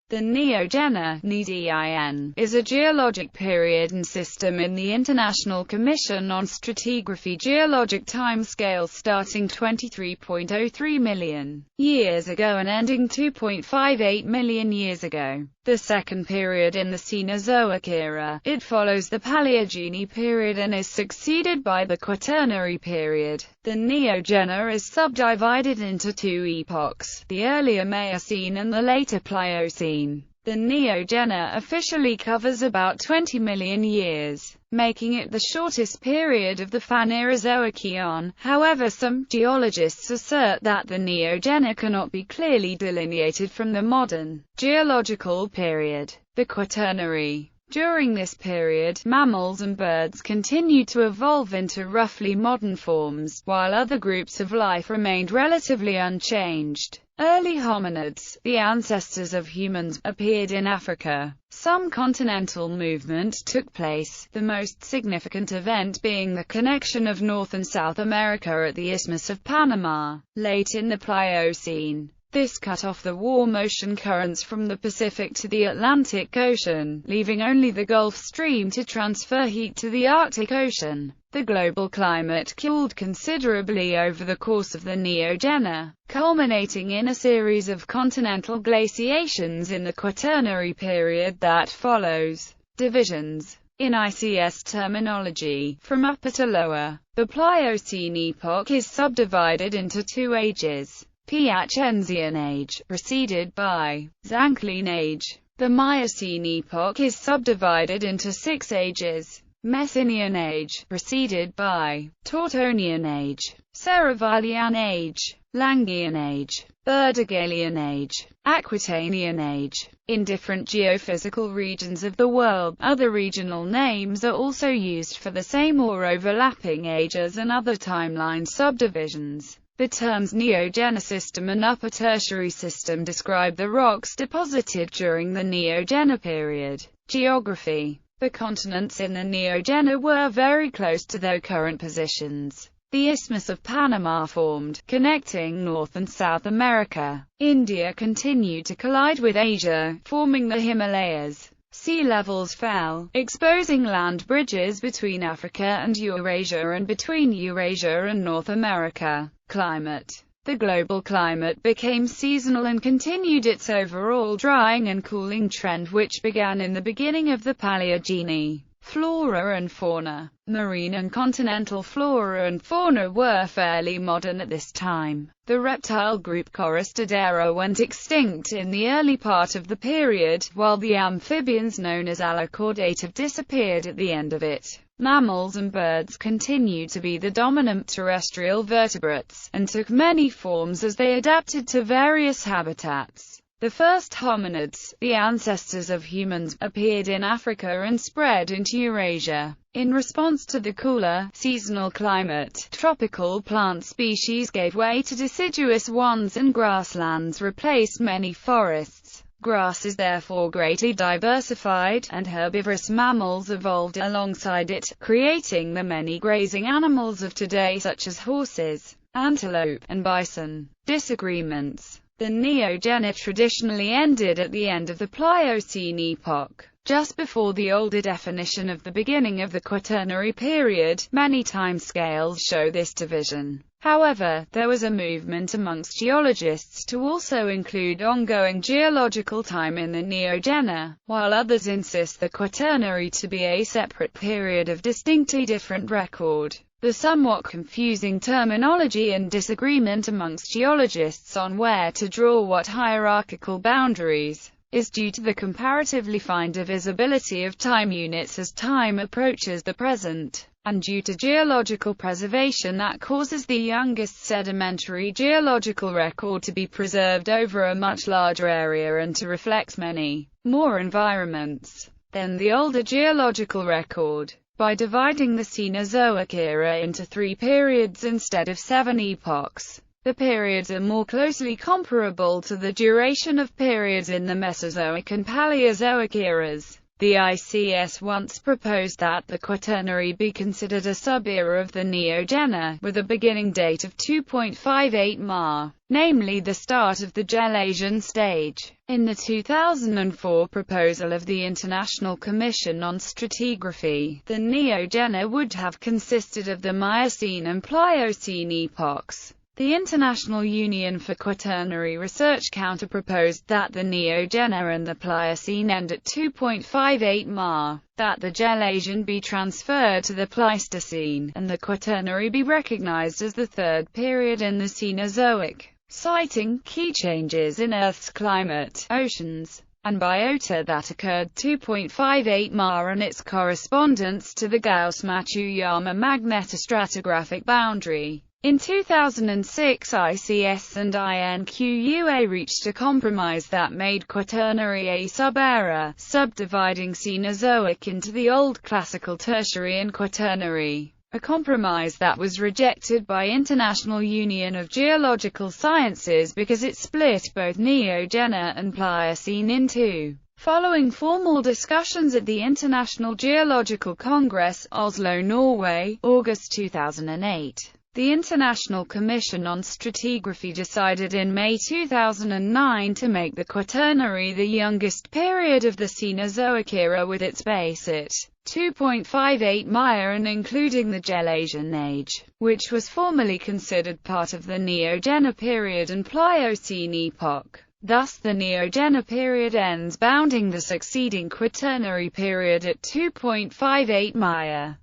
The Neogene is a geologic period and system in the International Commission on Stratigraphy geologic timescale starting 23.03 million years ago and ending 2.58 million years ago. The second period in the Cenozoic era. It follows the Paleogene period and is succeeded by the Quaternary period. The Neogene is subdivided into two epochs, the earlier Miocene and the later Pliocene. The Neogene officially covers about 20 million years, making it the shortest period of the Phanerozoic eon. However, some geologists assert that the Neogene cannot be clearly delineated from the modern geological period, the Quaternary. During this period, mammals and birds continued to evolve into roughly modern forms, while other groups of life remained relatively unchanged. Early hominids, the ancestors of humans, appeared in Africa. Some continental movement took place, the most significant event being the connection of North and South America at the Isthmus of Panama, late in the Pliocene. This cut off the warm ocean currents from the Pacific to the Atlantic Ocean, leaving only the Gulf Stream to transfer heat to the Arctic Ocean. The global climate cooled considerably over the course of the Neogene, culminating in a series of continental glaciations in the Quaternary period that follows. Divisions. In ICS terminology, from upper to lower, the Pliocene epoch is subdivided into two ages. Piacenzian age, preceded by Zanclean age. The Miocene epoch is subdivided into six ages. Messinian age, preceded by Tortonian age, Serravaglian age, Langian age, Erdogalian age, Aquitanian age. In different geophysical regions of the world, other regional names are also used for the same or overlapping ages and other timeline subdivisions. The terms Neogene system and Upper Tertiary system describe the rocks deposited during the Neogene period. Geography. The continents in the Neogene were very close to their current positions. The Isthmus of Panama formed, connecting North and South America. India continued to collide with Asia, forming the Himalayas. Sea levels fell, exposing land bridges between Africa and Eurasia and between Eurasia and North America. Climate. The global climate became seasonal and continued its overall drying and cooling trend which began in the beginning of the Paleogene. Flora and fauna. Marine and continental flora and fauna were fairly modern at this time. The reptile group Choristodera went extinct in the early part of the period, while the amphibians known as Allochordata disappeared at the end of it. Mammals and birds continued to be the dominant terrestrial vertebrates, and took many forms as they adapted to various habitats. The first hominids, the ancestors of humans, appeared in Africa and spread into Eurasia. In response to the cooler, seasonal climate, tropical plant species gave way to deciduous ones and grasslands replaced many forests. Grass is therefore greatly diversified, and herbivorous mammals evolved alongside it, creating the many grazing animals of today such as horses, antelope, and bison. Disagreements. The Neogene traditionally ended at the end of the Pliocene epoch, just before the older definition of the beginning of the Quaternary period. Many timescales show this division. However, there was a movement amongst geologists to also include ongoing geological time in the Neogene, while others insist the Quaternary to be a separate period of distinctly different record. The somewhat confusing terminology and disagreement amongst geologists on where to draw what hierarchical boundaries is due to the comparatively fine divisibility of time units as time approaches the present, and due to geological preservation that causes the youngest sedimentary geological record to be preserved over a much larger area and to reflect many more environments than the older geological record. By dividing the Cenozoic era into three periods instead of 7 epochs, the periods are more closely comparable to the duration of periods in the Mesozoic and Paleozoic eras. The ICS once proposed that the Quaternary be considered a sub-era of the Neogene, with a beginning date of 2.58 Ma, namely the start of the Gelasian stage. In the 2004 proposal of the International Commission on Stratigraphy, the Neogene would have consisted of the Miocene and Pliocene epochs. The International Union for Quaternary Research counter-proposed that the Neogene and the Pliocene end at 2.58 Ma, that the Gelasian be transferred to the Pleistocene, and the Quaternary be recognized as the third period in the Cenozoic, citing key changes in Earth's climate, oceans, and biota that occurred 2.58 Ma and its correspondence to the Gauss-Matsuyama magnetostratigraphic boundary. In 2006, ICS and INQUA reached a compromise that made Quaternary a sub-era, subdividing Cenozoic into the Old Classical Tertiary and Quaternary, a compromise that was rejected by International Union of Geological Sciences because it split both Neogene and Pliocene in two. Following formal discussions at the International Geological Congress, Oslo, Norway, August 2008, the International Commission on Stratigraphy decided in May 2009 to make the Quaternary the youngest period of the Cenozoic era, with its base at 2.58 Ma and including the Gelasian age, which was formerly considered part of the Neogene period and Pliocene epoch. Thus the Neogene period ends, bounding the succeeding Quaternary period at 2.58 Ma.